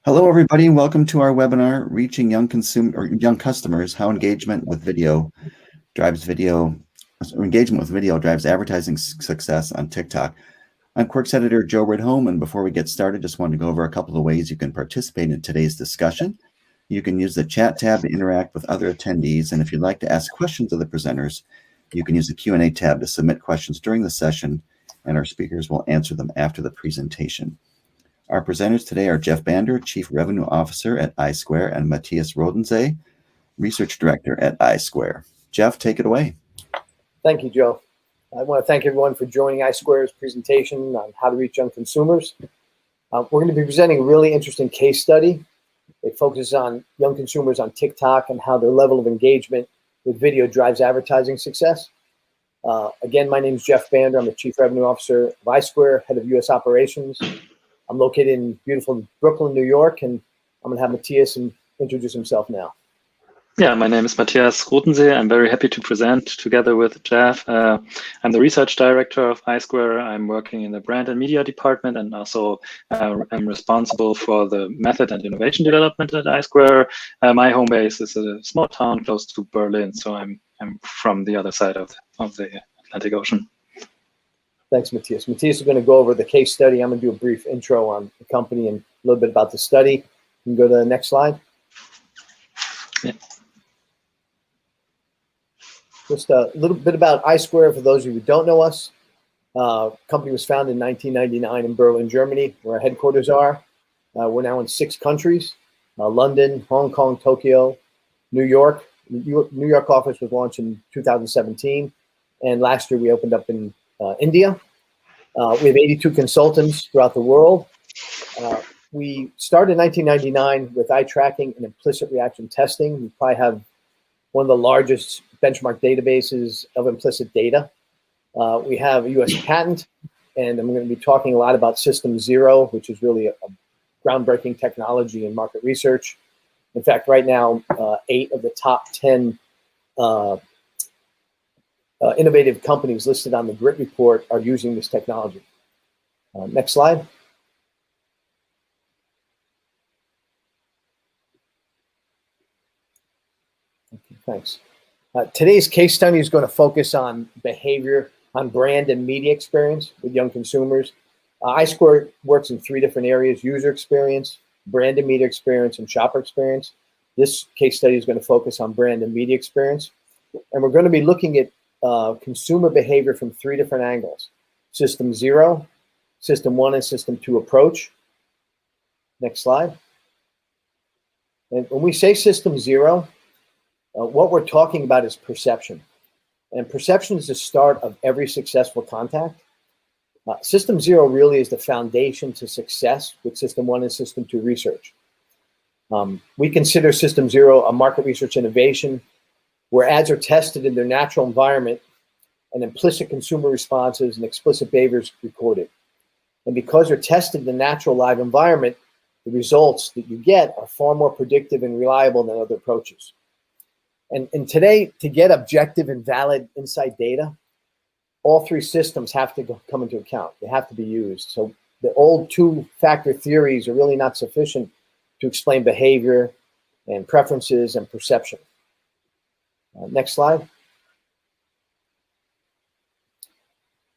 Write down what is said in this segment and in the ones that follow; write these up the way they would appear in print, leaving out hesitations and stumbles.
Hello, everybody. Welcome to our webinar, Reaching Young Customers, How Engagement with Video Drives Advertising Success on TikTok. I'm Quirk's editor, Joe Ridholm, and before we get started, just wanted to go over a couple of ways you can participate in today's discussion. You can use the chat tab to interact with other attendees, and if you'd like to ask questions of the presenters, you can use the Q&A tab to submit questions during the session, and our speakers will answer them after the presentation. Our presenters today are Jeff Bander, Chief Revenue Officer at iSquare, and Matthias Rodensee, Research Director at iSquare. Jeff, take it away. Thank you, Joe. I want to thank everyone for joining iSquare's presentation on how to reach young consumers. We're going to be presenting a really interesting case study. It focuses on young consumers on TikTok and how their level of engagement with video drives advertising success. Again, my name is Jeff Bander. I'm the Chief Revenue Officer of iSquare, Head of U.S. Operations. I'm located in beautiful Brooklyn, New York, and I'm going to have Matthias introduce himself now. Yeah, my name is Matthias Rodensee. I'm very happy to present together with Jeff. I'm the Research Director of iSquare. I'm working in the Brand and Media Department, and also I'm responsible for the method and innovation development at iSquare. My home base is a small town close to Berlin, so I'm from the other side of the Atlantic Ocean. Thanks, Matthias. Matthias is going to go over the case study. I'm going to do a brief intro on the company and a little bit about the study. You can go to the next slide. Yeah. Just a little bit about iSquare for those of you who don't know us. Company was founded in 1999 in Berlin, Germany, where our headquarters are. We're now in 6 countries, London, Hong Kong, Tokyo, New York. New York office was launched in 2017. And last year we opened up in India. We have 82 consultants throughout the world. We started in 1999 with eye tracking and implicit reaction testing. We probably have one of the largest benchmark databases of implicit data. We have a US patent, and I'm going to be talking a lot about System Zero, which is really a groundbreaking technology in market research. In fact, right now, 8 of the top 10 innovative companies listed on the GRIT report are using this technology. Next slide. Okay, thanks. Today's case study is going to focus on behavior, on brand and media experience with young consumers. iSquare works in 3 different areas: user experience, brand and media experience, and shopper experience. This case study is going to focus on brand and media experience. And we're going to be looking at consumer behavior from 3 different angles: System 0, System 1, and System 2 approach. Next slide. And when we say System 0, what we're talking about is perception. And perception is the start of every successful contact. System 0 really is the foundation to success with System 1 and System 2 research. We consider System 0 a market research innovation where ads are tested in their natural environment and implicit consumer responses and explicit behaviors recorded. And because they're tested in the natural live environment, the results that you get are far more predictive and reliable than other approaches. And today, to get objective and valid insight data, all 3 systems have to come into account. They have to be used. So the old 2-factor theories are really not sufficient to explain behavior and preferences and perception. Next slide.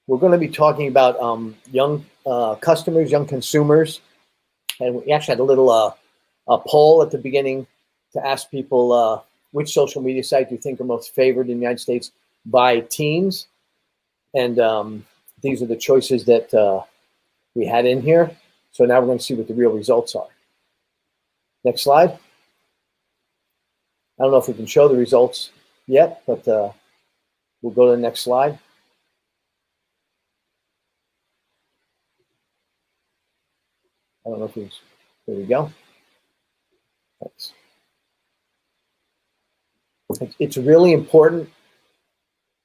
We're going to be talking about young customers, young consumers. And we actually had a little a poll at the beginning to ask people which social media site do you think are most favored in the United States by teens. And these are the choices that we had in here. So now we're going to see what the real results are. Next slide. I don't know if we can show the results yet, but we'll go to the next slide. I don't know if it's, there we go. Thanks. It's really important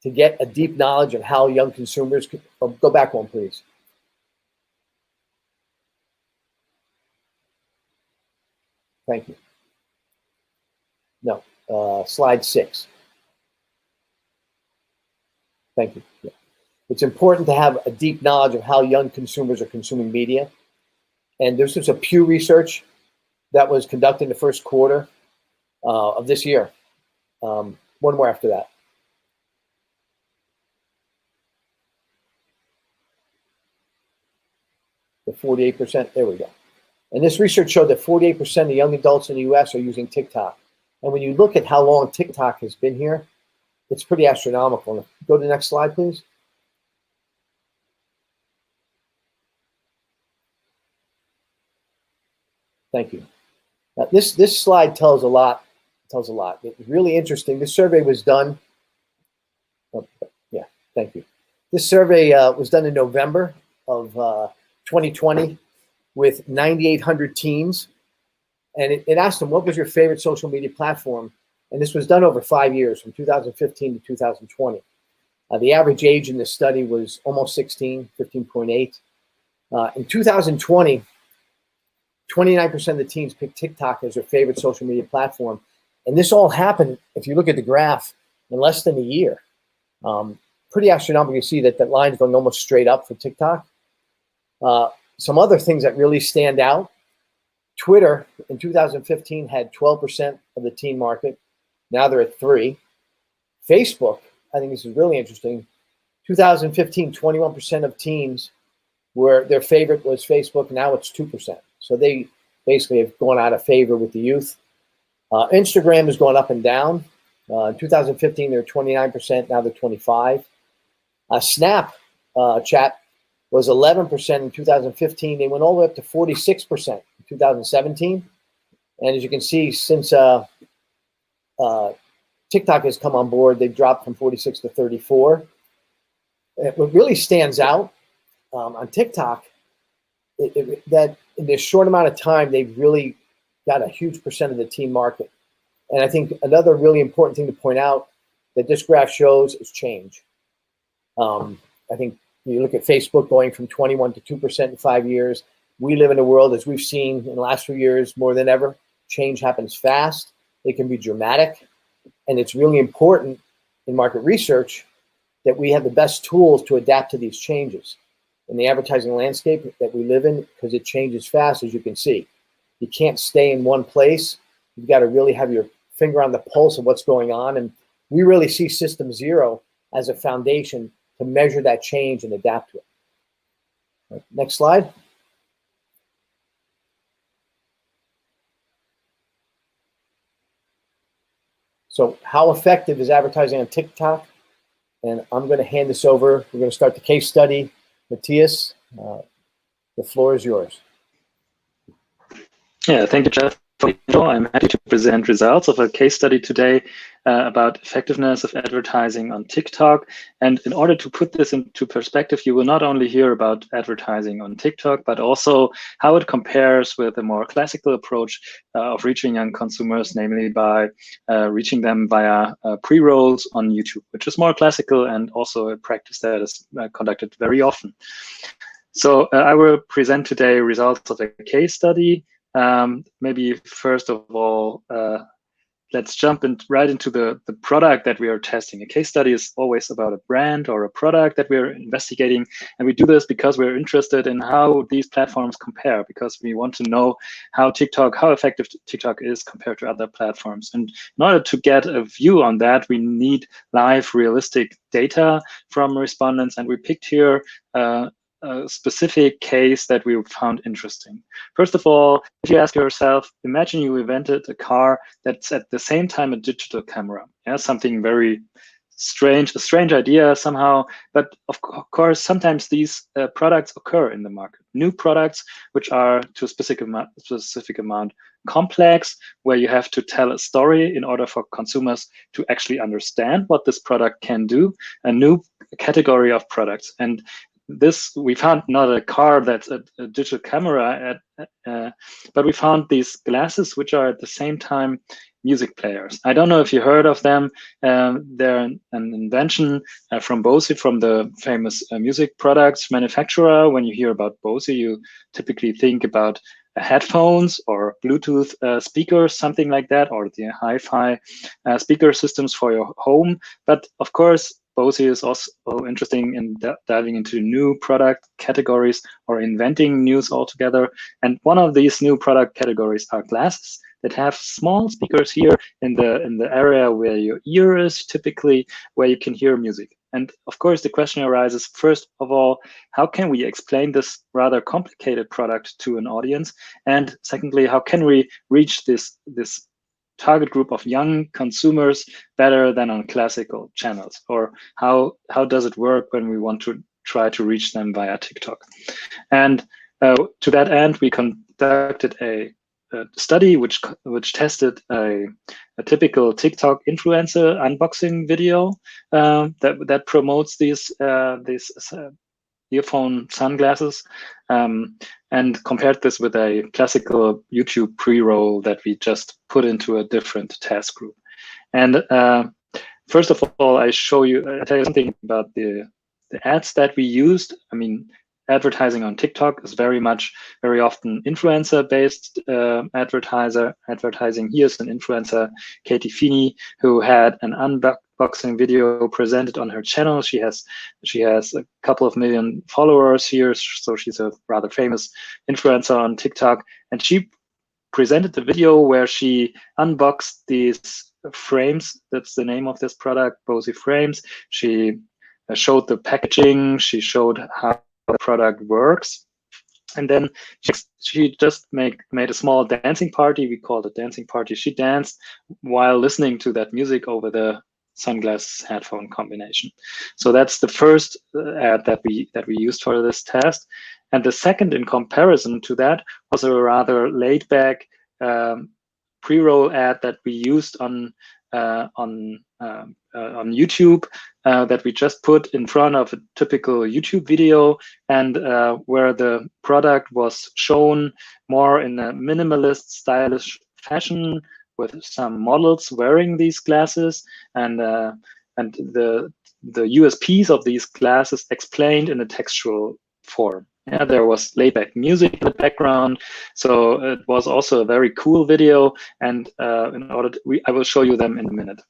to get a deep knowledge of how young consumers can, go back one, please. Thank you. No, slide 6. Thank you. Yeah. It's important to have a deep knowledge of how young consumers are consuming media. And this is a Pew Research that was conducted in the first quarter of this year. One more after that. The 48%, there we go. And this research showed that 48% of young adults in the US are using TikTok. And when you look at how long TikTok has been here, it's pretty astronomical. Go to the next slide, please. Thank you. Now, this slide tells a lot. It's really interesting. This survey was done. Oh, yeah, thank you. This survey was done in November of 2020 with 9,800 teens. And it asked them, what was your favorite social media platform? And this was done over 5 years, from 2015 to 2020. The average age in this study was almost 16, 15.8. In 2020, 29% of the teens picked TikTok as their favorite social media platform. And this all happened, if you look at the graph, in less than a year. Pretty astronomical. You see that the line's going almost straight up for TikTok. Some other things that really stand out. Twitter in 2015 had 12% of the teen market. Now they're at 3%. Facebook, I think this is really interesting. 2015, 21% of teens were their favorite was Facebook. Now it's 2%. So they basically have gone out of favor with the youth. Instagram has gone up and down. In 2015, they were 29%. Now they're 25%. Snapchat was 11% in 2015. They went all the way up to 46% in 2017. And as you can see, since TikTok has come on board, they've dropped from 46 to 34. What really stands out on TikTok, that in this short amount of time, they've really got a huge percent of the teen market. And I think another really important thing to point out that this graph shows is change. I think you look at Facebook going from 21 to 2% in 5 years. We live in a world, as we've seen in the last few years, more than ever, change happens fast. It can be dramatic. And it's really important in market research that we have the best tools to adapt to these changes in the advertising landscape that we live in, because it changes fast, as you can see. You can't stay in one place. You've got to really have your finger on the pulse of what's going on. And we really see System Zero as a foundation to measure that change and adapt to it. Next slide. So how effective is advertising on TikTok? And I'm going to hand this over. We're going to start the case study. Matthias, the floor is yours. Yeah, thank you, Jeff. I'm happy to present results of a case study today about effectiveness of advertising on TikTok. And in order to put this into perspective, you will not only hear about advertising on TikTok, but also how it compares with a more classical approach of reaching young consumers, namely by reaching them via pre-rolls on YouTube, which is more classical and also a practice that is conducted very often. So I will present today results of a case study. Maybe first of all, let's jump right into the product that we are testing. A case study is always about a brand or a product that we're investigating. And we do this because we're interested in how these platforms compare, because we want to know how effective TikTok is compared to other platforms. And in order to get a view on that, we need live, realistic data from respondents. And we picked here a specific case that we found interesting. First of all, if you ask yourself, imagine you invented a car that's at the same time a digital camera. Yeah, something very strange, a strange idea somehow, but of course, sometimes these products occur in the market. New products, which are to a specific amount complex, where you have to tell a story in order for consumers to actually understand what this product can do, a new category of products. And this, we found not a car that's a digital camera, but we found these glasses, which are at the same time music players. I don't know if you heard of them. They're an invention from Bose, from the famous music products manufacturer. When you hear about Bose, you typically think about headphones or Bluetooth speakers, something like that, or the hi-fi speaker systems for your home. But of course, Bosie is also interesting in diving into new product categories or inventing news altogether. And one of these new product categories are glasses that have small speakers here in the area where your ear is, typically where you can hear music. And of course, the question arises, first of all, how can we explain this rather complicated product to an audience? And secondly, how can we reach this target group of young consumers better than on classical channels? Or how does it work when we want to try to reach them via TikTok? And to that end, we conducted a study which tested a typical TikTok influencer unboxing video that promotes these earphone sunglasses, and compared this with a classical YouTube pre-roll that we just put into a different task group. And first of all, I tell you something about the ads that we used. I mean, advertising on TikTok is very often influencer-based advertising. Here's an influencer, Katie Feeney, who had an unboxing video presented on her channel. She has a couple of million followers here, so she's a rather famous influencer on TikTok. And she presented the video where she unboxed these frames. That's the name of this product, Bosie frames. She showed the packaging. She showed how the product works, and then she just made a small dancing party. We called it dancing party. She danced while listening to that music over the sunglasses headphone combination. So that's the first ad that we used for this test. And the second, in comparison to that, was a rather laid back pre-roll ad that we used on YouTube, that we just put in front of a typical YouTube video, and where the product was shown more in a minimalist, stylish fashion, with some models wearing these glasses, and the USPs of these glasses explained in a textual form. Yeah, there was laid-back music in the background, so it was also a very cool video. And I will show you them in a minute.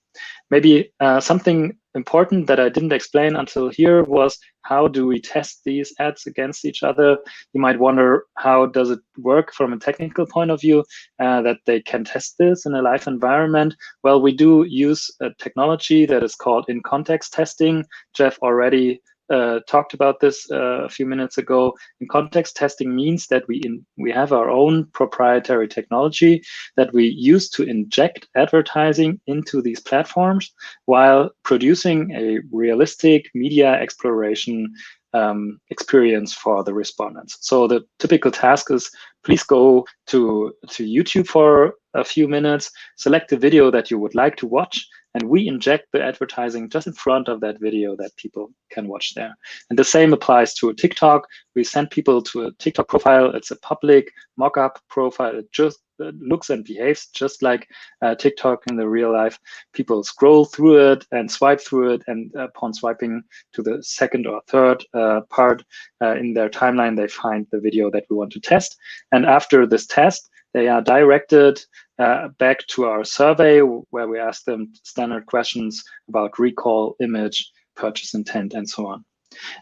Maybe something important that I didn't explain until here was, how do we test these ads against each other? You might wonder, how does it work from a technical point of view that they can test this in a live environment? Well, we do use a technology that is called in-context testing. Jeff already talked about this a few minutes ago. In context testing means that we have our own proprietary technology that we use to inject advertising into these platforms while producing a realistic media exploration experience for the respondents. So the typical task is, please go to YouTube for a few minutes, select the video that you would like to watch, and we inject the advertising just in front of that video that people can watch there. And the same applies to TikTok. We send people to a TikTok profile. It's a public mock-up profile. It just looks and behaves just like TikTok in the real life. People scroll through it and swipe through it, and upon swiping to the second or third part in their timeline, they find the video that we want to test. And after this test, they are directed back to our survey, where we ask them standard questions about recall, image, purchase intent, and so on.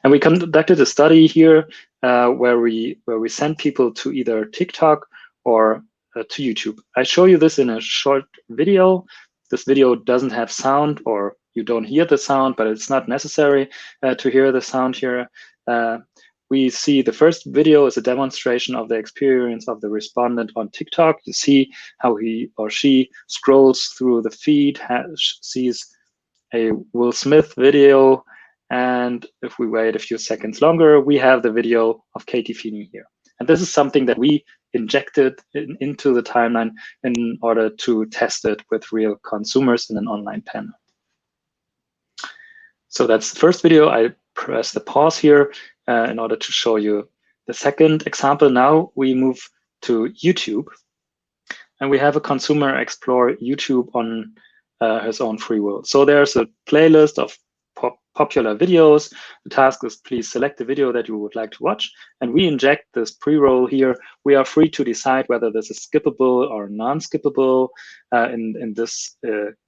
And we conducted a study here where we sent people to either TikTok or to YouTube. I show you this in a short video. This video doesn't have sound, or you don't hear the sound, but it's not necessary to hear the sound here. We see the first video is a demonstration of the experience of the respondent on TikTok. You see how he or she scrolls through the feed, sees a Will Smith video, and if we wait a few seconds longer, we have the video of Katie Feeney here. And this is something that we injected into the timeline in order to test it with real consumers in an online panel. So that's the first video. I press the pause here in order to show you the second example. Now we move to YouTube, and we have a consumer explore YouTube on his own free will. So there's a playlist of popular videos. The task is please select the video that you would like to watch, and we inject this pre-roll here. We are free to decide whether this is skippable or non-skippable. In this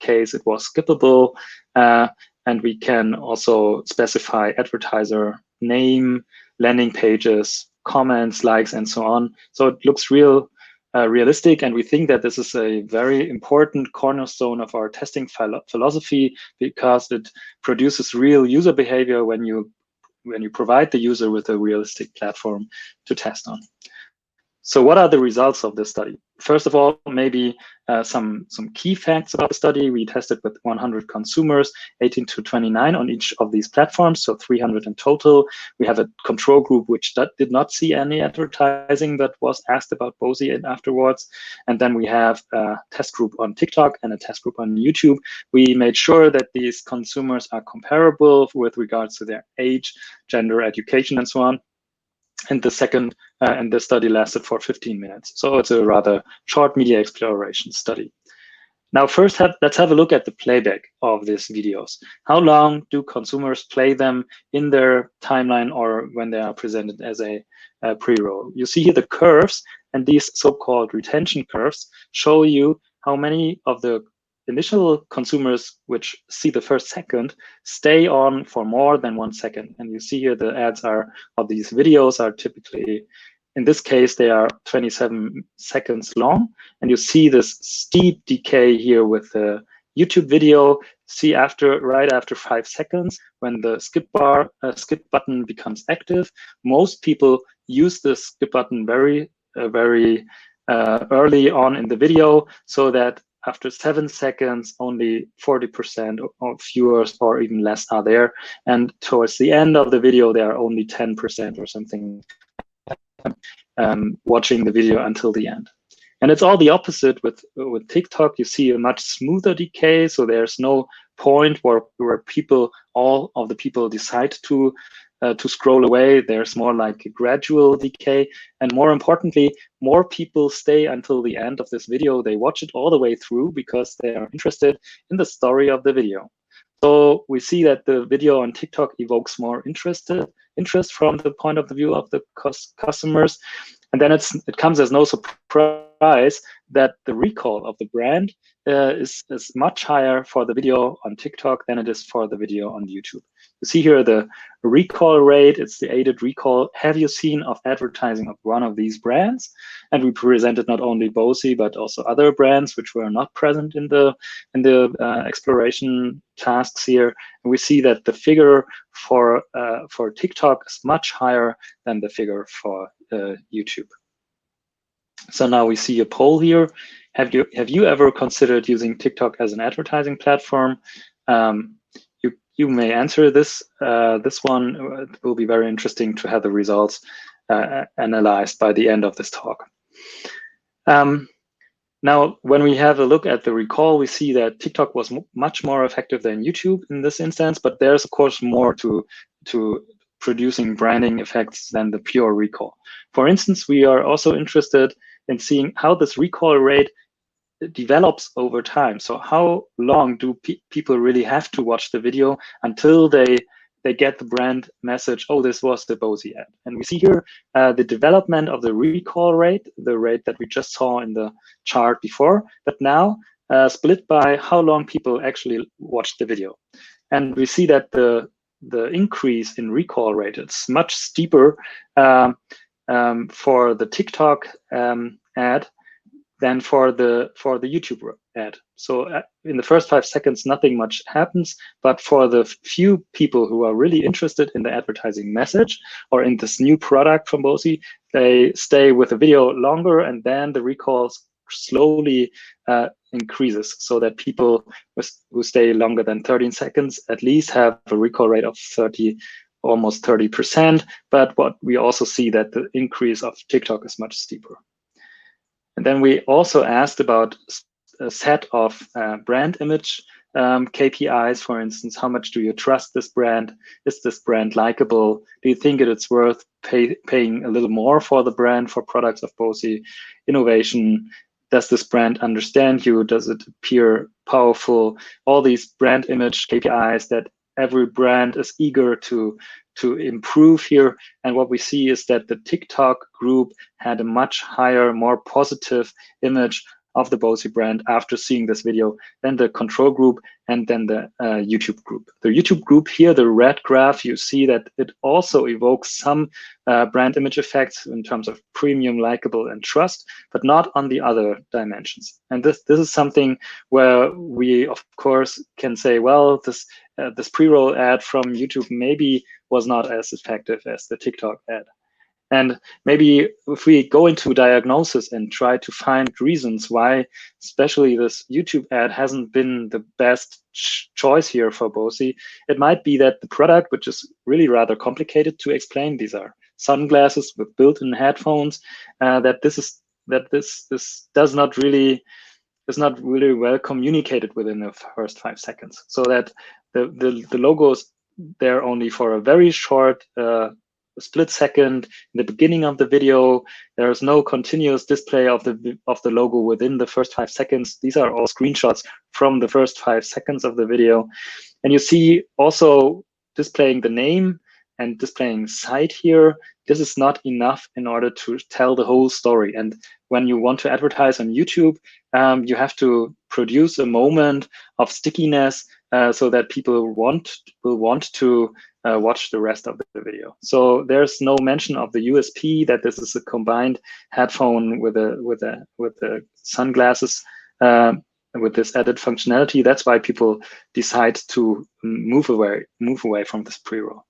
case, it was skippable, and we can also specify advertiser name, landing pages, comments, likes, and so on. So it looks realistic, and we think that this is a very important cornerstone of our testing philosophy, because it produces real user behavior when you provide the user with a realistic platform to test on. So what are the results of this study? First of all, maybe some key facts about the study. We tested with 100 consumers, 18 to 29 on each of these platforms, so 300 in total. We have a control group which did not see any advertising but was asked about BOSI afterwards. And then we have a test group on TikTok and a test group on YouTube. We made sure that these consumers are comparable with regards to their age, gender, education, and so on. And the second, and the study lasted for 15 minutes. So it's a rather short media exploration study. Now, first, let's have a look at the playback of these videos. How long do consumers play them in their timeline or when they are presented as a pre-roll? You see here the curves, and these so-called retention curves show you how many of the initial consumers which see the first second stay on for more than 1 second. And you see here the ads of these videos are typically, in this case, they are 27 seconds long. And you see this steep decay here with the YouTube video. See right after 5 seconds, when the skip button becomes active, most people use this skip button very early on in the video, so that after 7 seconds, only 40% of viewers or even less are there. And towards the end of the video, there are only 10% or something watching the video until the end. And it's all the opposite with TikTok. You see a much smoother decay. So there's no point where all of the people decide to scroll away. There's more like a gradual decay. And more importantly, more people stay until the end of this video. They watch it all the way through because they are interested in the story of the video. So we see that the video on TikTok evokes more interest from the point of view of the customers. And then it comes as no surprise that the recall of the brand is much higher for the video on TikTok than it is for the video on YouTube. You see here the recall rate, it's the aided recall. Have you seen of advertising of one of these brands? And we presented not only BOSI, but also other brands which were not present in the exploration tasks here. And we see that the figure for TikTok is much higher than the figure for YouTube. So now we see a poll here. Have you ever considered using TikTok as an advertising platform? You may answer this one. It will be very interesting to have the results analyzed by the end of this talk. Now, when we have a look at the recall, we see that TikTok was much more effective than YouTube in this instance, but there's of course more to producing branding effects than the pure recall. For instance, we are also interested in seeing how this recall rate develops over time. So how long do people really have to watch the video until they get the brand message, oh, this was the BOSI ad? And we see here the development of the recall rate, the rate that we just saw in the chart before, but now split by how long people actually watched the video. And we see that the increase in recall rate, it's much steeper for the TikTok ad than for the YouTube ad. So in the first 5 seconds, nothing much happens, but for the few people who are really interested in the advertising message or in this new product from BOSI, they stay with the video longer, and then the recalls slowly increases, so that people who stay longer than 13 seconds at least have a recall rate of almost 30%. But what we also see that the increase of TikTok is much steeper. And then we also asked about a set of brand image KPIs. For instance, how much do you trust this brand? Is this brand likable? Do you think it's worth paying a little more for the brand, for products of BOSI? Innovation. Does this brand understand you? Does it appear powerful? All these brand image KPIs that every brand is eager to improve here. And what we see is that the TikTok group had a much higher, more positive image of the Bose brand after seeing this video than the control group and then the YouTube group. The YouTube group here, the red graph, you see that it also evokes some brand image effects in terms of premium, likable, and trust, but not on the other dimensions. And this is something where we, of course, can say, well, this pre-roll ad from YouTube maybe was not as effective as the TikTok ad. And maybe if we go into diagnosis and try to find reasons why, especially this YouTube ad hasn't been the best choice here for Bose, it might be that the product, which is really rather complicated to explain, these are sunglasses with built-in headphones, that this is not really well communicated within the first 5 seconds. So that the logo is there only for a very short split second in the beginning of the video. There is no continuous display of the logo within the first 5 seconds. These are all screenshots from the first 5 seconds of the video. And you see also displaying the name and displaying site here. This is not enough in order to tell the whole story. And when you want to advertise on YouTube, you have to produce a moment of stickiness so that people will want to watch the rest of the video. So there's no mention of the USP that this is a combined headphone with the sunglasses with this added functionality. That's why people decide to move away from this pre-roll.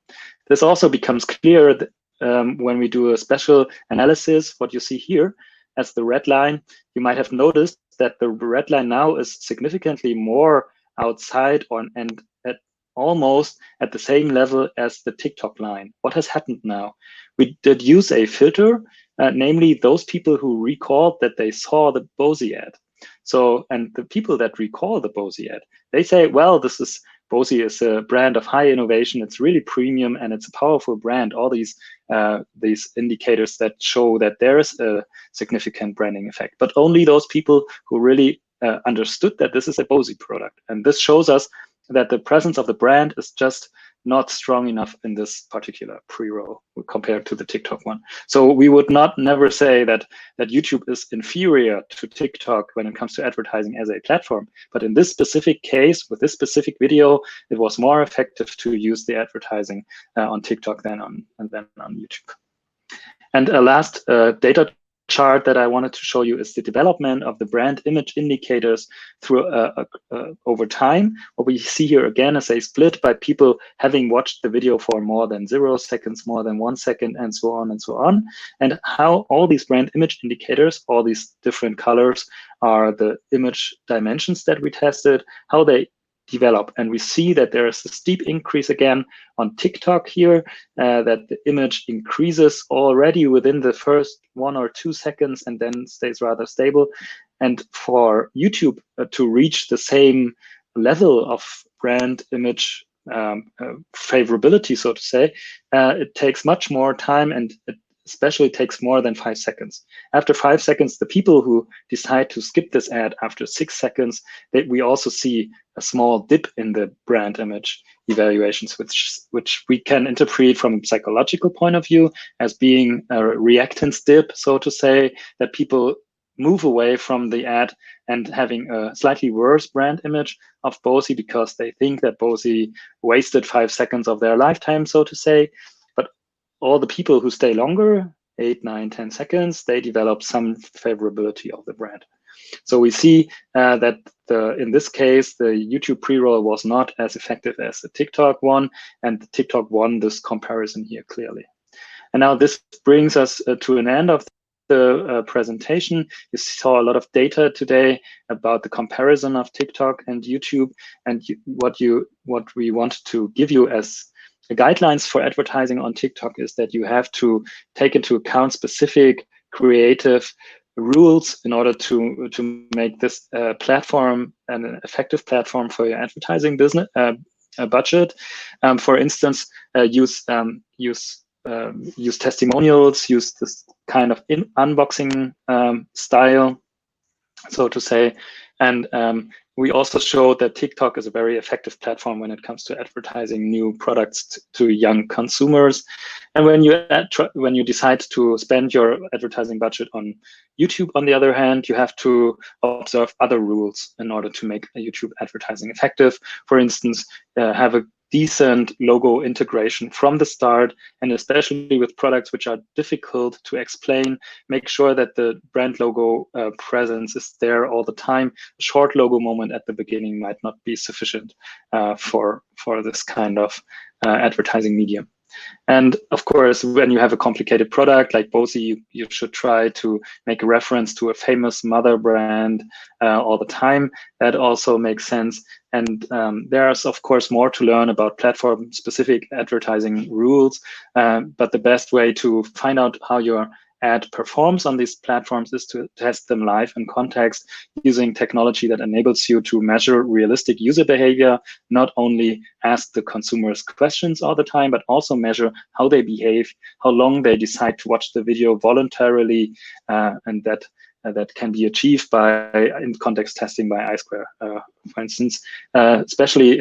This also becomes clear when we do a special analysis. What you see here as the red line, you might have noticed that the red line now is significantly more outside and almost at the same level as the TikTok line. What has happened now? We did use a filter, namely those people who recalled that they saw the Bose ad. So, and the people that recall the Bose ad, they say, well, Bose is a brand of high innovation. It's really premium and it's a powerful brand. All these indicators that show that there is a significant branding effect, but only those people who really understood that this is a Bose product. And this shows us that the presence of the brand is just not strong enough in this particular pre-roll compared to the TikTok one. So we would never say that YouTube is inferior to TikTok when it comes to advertising as a platform. But in this specific case, with this specific video, it was more effective to use the advertising on TikTok than on YouTube. And a last data chart that I wanted to show you is the development of the brand image indicators through over time. What we see here again is a split by people having watched the video for more than 0 seconds, more than 1 second, and so on and so on. And how all these brand image indicators, all these different colors, are the image dimensions that we tested, how they develop. And we see that there is a steep increase again on TikTok here, that the image increases already within the first 1 or 2 seconds and then stays rather stable. And for YouTube to reach the same level of brand image favorability, so to say, it takes much more time, and it especially takes more than 5 seconds. After 5 seconds, the people who decide to skip this ad after 6 seconds, we also see a small dip in the brand image evaluations, which we can interpret from a psychological point of view as being a reactance dip, so to say, that people move away from the ad and having a slightly worse brand image of Bose because they think that Bose wasted 5 seconds of their lifetime, so to say. All the people who stay longer, 8, 9, 10 seconds, they develop some favorability of the brand. So we see that in this case, the YouTube pre-roll was not as effective as the TikTok one, and the TikTok won this comparison here clearly. And now this brings us to an end of the presentation. You saw a lot of data today about the comparison of TikTok and YouTube, and what we want to give you as the guidelines for advertising on TikTok is that you have to take into account specific creative rules in order to make this platform an effective platform for your advertising business budget. For instance, use testimonials, use this kind of unboxing style, so to say, And we also showed that TikTok is a very effective platform when it comes to advertising new products to young consumers. And when you decide to spend your advertising budget on YouTube, on the other hand, you have to observe other rules in order to make YouTube advertising effective. For instance, have a decent logo integration from the start, and especially with products which are difficult to explain, make sure that the brand logo presence is there all the time. A short logo moment at the beginning might not be sufficient for this kind of advertising medium. And of course, when you have a complicated product like Bose, you should try to make a reference to a famous mother brand all the time. That also makes sense. And there's, of course, more to learn about platform-specific advertising rules. But the best way to find out how your ad performs on these platforms is to test them live in context using technology that enables you to measure realistic user behavior, not only ask the consumers questions all the time, but also measure how they behave, how long they decide to watch the video voluntarily, and that can be achieved by in-context testing by iSquare, for instance. Especially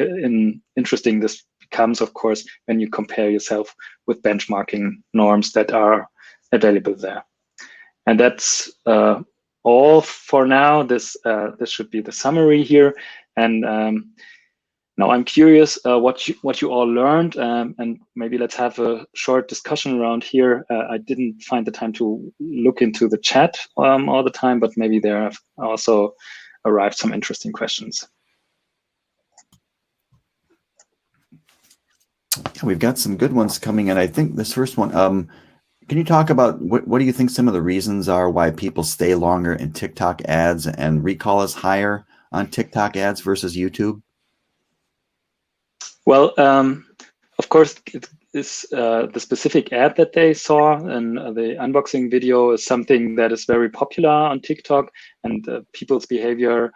interesting this becomes, of course, when you compare yourself with benchmarking norms that are available there. And that's all for now. This should be the summary here. And now I'm curious what you all learned, and maybe let's have a short discussion around here. I didn't find the time to look into the chat all the time, but maybe there have also arrived some interesting questions. Yeah, we've got some good ones coming in. I think this first one, can you talk about what do you think some of the reasons are why people stay longer in TikTok ads and recall is higher on TikTok ads versus YouTube? Well, of course, it is the specific ad that they saw, and the unboxing video is something that is very popular on TikTok, and people's behavior,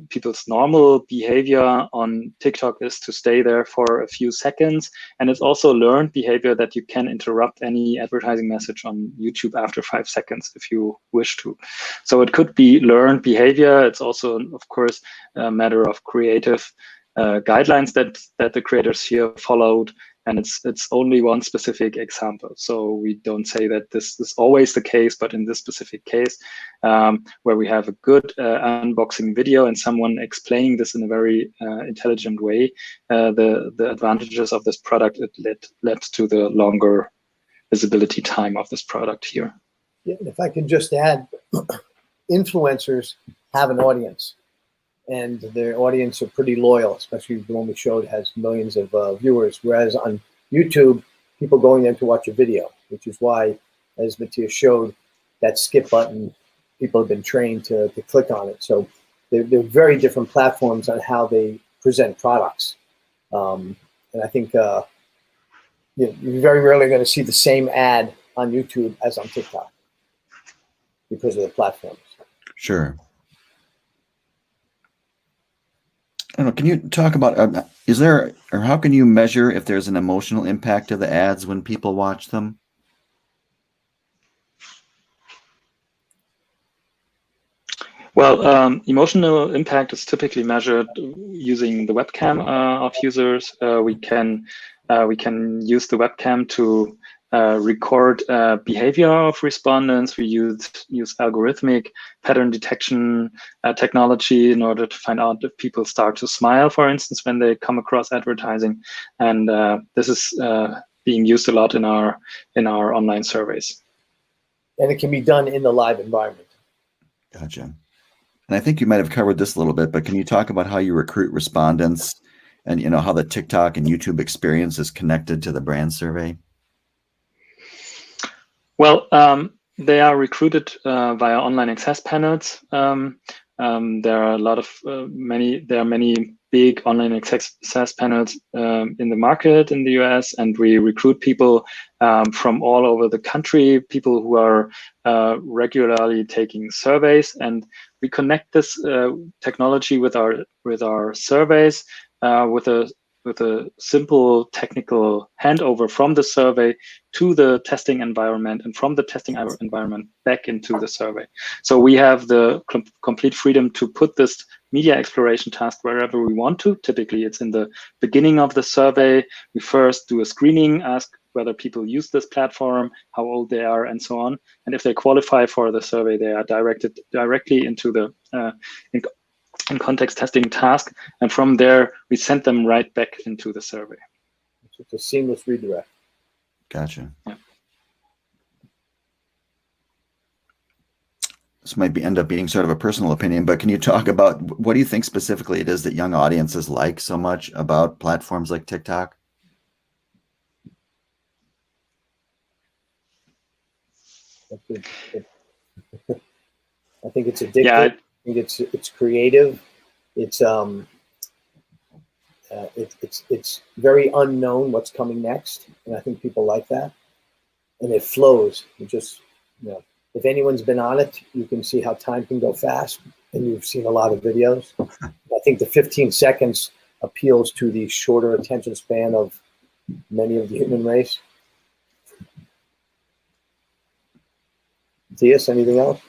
people's normal behavior on TikTok is to stay there for a few seconds. And it's also learned behavior that you can interrupt any advertising message on YouTube after 5 seconds if you wish to. So it could be learned behavior. It's also, of course, a matter of creative guidelines that the creators here followed, and it's only one specific example. So we don't say that this is always the case, but in this specific case, where we have a good unboxing video and someone explaining this in a very intelligent way, the advantages of this product, it led to the longer visibility time of this product here. Yeah, if I can just add, influencers have an audience. And their audience are pretty loyal, especially the one we showed has millions of viewers. Whereas on YouTube, people going in to watch a video, which is why, as Matthias showed, that skip button, people have been trained to click on it. So they're very different platforms on how they present products. And I think you're very rarely going to see the same ad on YouTube as on TikTok because of the platforms. Sure. I don't know, can you talk about, is there, or how can you measure if there's an emotional impact to the ads when people watch them? Well, emotional impact is typically measured using the webcam of users. We can use the webcam to record behavior of respondents. We use algorithmic pattern detection technology in order to find out if people start to smile, for instance, when they come across advertising. And this is being used a lot in our online surveys. And it can be done in the live environment. Gotcha. And I think you might have covered this a little bit, but can you talk about how you recruit respondents and how the TikTok and YouTube experience is connected to the brand survey? Well, they are recruited via online access panels. There are many big online access panels in the market in the US, and we recruit people from all over the country, people who are regularly taking surveys, and we connect this technology with our surveys with a a simple technical handover from the survey to the testing environment, and from the testing environment back into the survey. So we have the complete freedom to put this media exploration task wherever we want to. Typically, it's in the beginning of the survey. We first do a screening, ask whether people use this platform, how old they are, and so on. And if they qualify for the survey, they are directed directly into the in context testing task. And from there, we send them right back into the survey. It's a seamless redirect. Gotcha. Yeah. This might end up being sort of a personal opinion, but can you talk about what do you think specifically it is that young audiences like so much about platforms like TikTok? I think it's addictive. Yeah. I think it's creative. It's very unknown what's coming next, and I think people like that. And it flows. It just, if anyone's been on it, you can see how time can go fast, and you've seen a lot of videos. I think the 15 seconds appeals to the shorter attention span of many of the human race. Dias, anything else?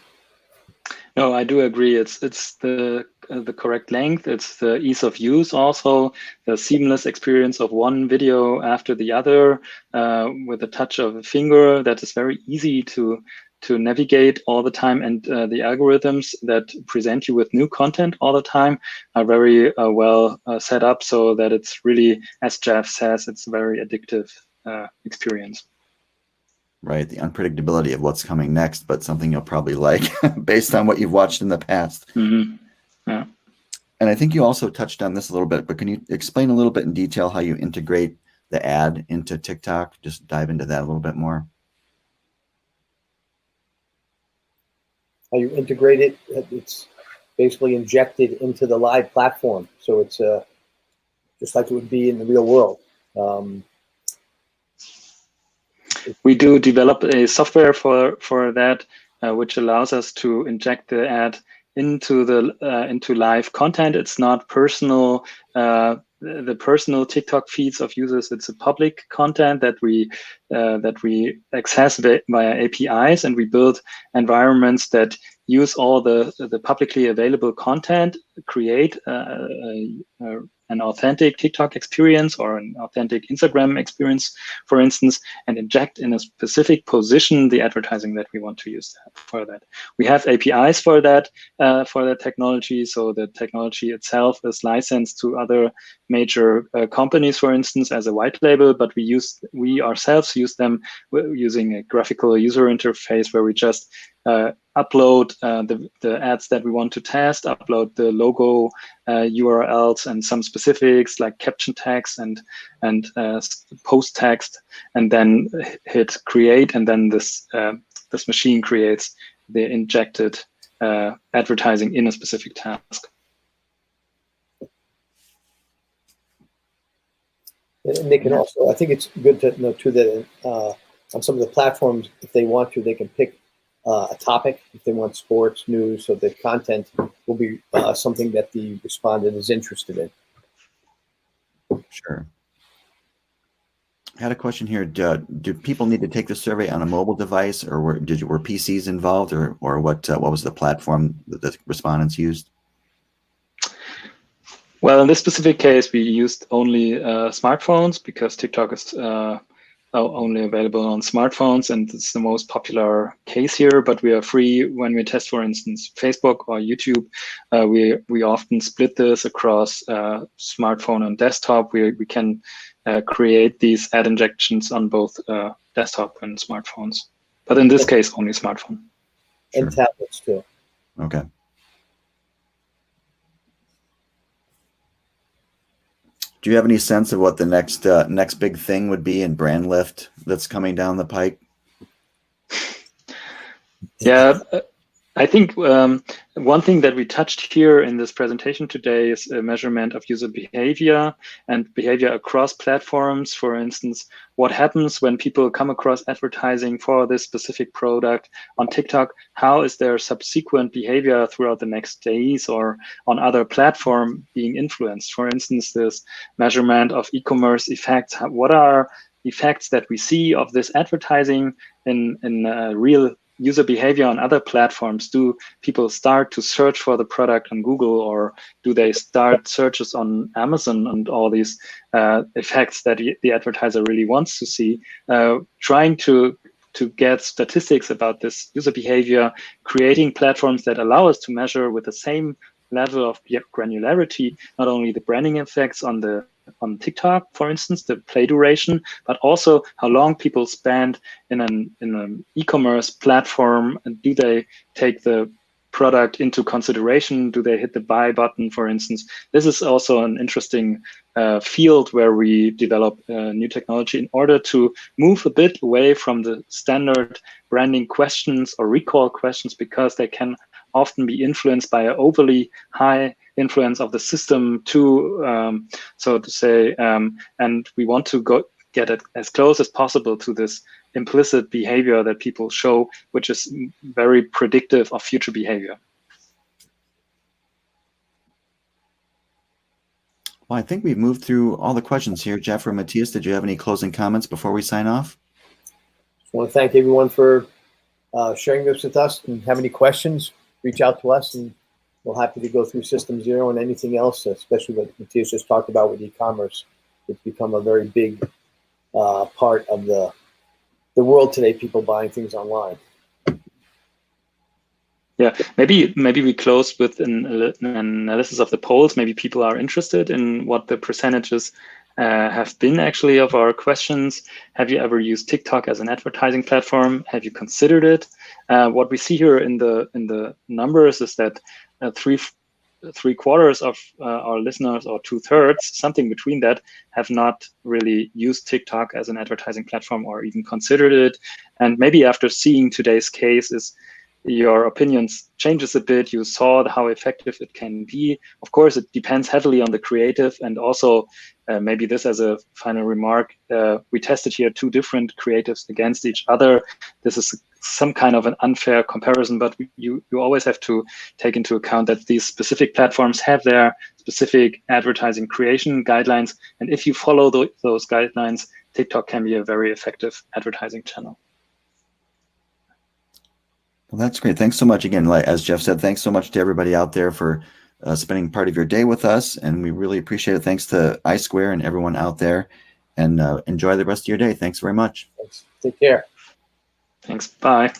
No, I do agree. It's the correct length. It's the ease of use, also the seamless experience of one video after the other, with a touch of a finger. That is very easy to navigate all the time, and the algorithms that present you with new content all the time are very well set up, so that it's really, as Jeff says, it's a very addictive experience. Right, the unpredictability of what's coming next, but something you'll probably like based on what you've watched in the past. Mm-hmm. Yeah. And I think you also touched on this a little bit, but can you explain a little bit in detail how you integrate the ad into TikTok? Just dive into that a little bit more. How you integrate it, it's basically injected into the live platform. So it's just like it would be in the real world. We do develop a software for that, which allows us to inject the ad into live content. It's not personal, the personal TikTok feeds of users. It's a public content that we access via APIs, and we build environments that use all the publicly available content, create an authentic TikTok experience or an authentic Instagram experience, for instance, and inject in a specific position the advertising that we want to use for that. We have APIs for that technology. So the technology itself is licensed to other major companies, for instance, as a white label, but we ourselves use them using a graphical user interface where we just upload the ads that we want to test, upload the logo URLs and some specifics like caption text and post text, and then hit create, and then this machine creates the injected advertising in a specific task. And they can also, I think it's good to know too that on some of the platforms, if they want to, they can pick a topic if they want sports, news, so the content will be something that the respondent is interested in. Sure. I had a question here. Do people need to take the survey on a mobile device, or were PCs involved, or what was the platform that the respondents used? Well, in this specific case, we used only smartphones, because TikTok is only available on smartphones, and it's the most popular case here. But we are free when we test, for instance, Facebook or YouTube. We often split this across smartphone and desktop. We can create these ad injections on both desktop and smartphones. But in this case, only smartphone. And tablets too. Okay. Do you have any sense of what the next big thing would be in brand lift that's coming down the pike? Yeah, I think one thing that we touched here in this presentation today is a measurement of user behavior and behavior across platforms. For instance, what happens when people come across advertising for this specific product on TikTok? How is their subsequent behavior throughout the next days or on other platform being influenced? For instance, this measurement of e-commerce effects. What are effects that we see of this advertising in real user behavior on other platforms? Do people start to search for the product on Google, or do they start searches on Amazon, and all these effects that the advertiser really wants to see? Trying to get statistics about this user behavior, creating platforms that allow us to measure with the same level of granularity, not only the branding effects on TikTok, for instance, the play duration, but also how long people spend in an e-commerce platform, and do they take the product into consideration? Do they hit the buy button, for instance? This is also an interesting field where we develop new technology in order to move a bit away from the standard branding questions or recall questions, because they can often be influenced by an overly high influence of the system too, so to say, and we want to get it as close as possible to this implicit behavior that people show, which is very predictive of future behavior. Well, I think we've moved through all the questions here. Jeff or Matthias, did you have any closing comments before we sign off? I want to thank everyone for sharing this with us, and have any questions, reach out to us, and we're happy to go through System Zero and anything else, especially what Matthias just talked about with e-commerce. It's become a very big part of the world today, people buying things online. Yeah, maybe we close with an analysis of the polls. Maybe people are interested in what the percentages have been actually of our questions. Have you ever used TikTok as an advertising platform? Have you considered it? What we see here in the numbers is that three quarters of our listeners, or 2/3, something between that, have not really used TikTok as an advertising platform or even considered it. And maybe after seeing today's case, your opinions changes a bit. You saw how effective it can be. Of course, it depends heavily on the creative, and also maybe this as a final remark, we tested here 2 different creatives against each other. This is some kind of an unfair comparison, but you always have to take into account that these specific platforms have their specific advertising creation guidelines, and if you follow those guidelines, TikTok can be a very effective advertising channel. Well, that's great. Thanks so much again. As Jeff said, thanks so much to everybody out there for spending part of your day with us, and we really appreciate it. Thanks to iSquare and everyone out there, and enjoy the rest of your day. Thanks very much. Thanks. Take care. Thanks. Bye.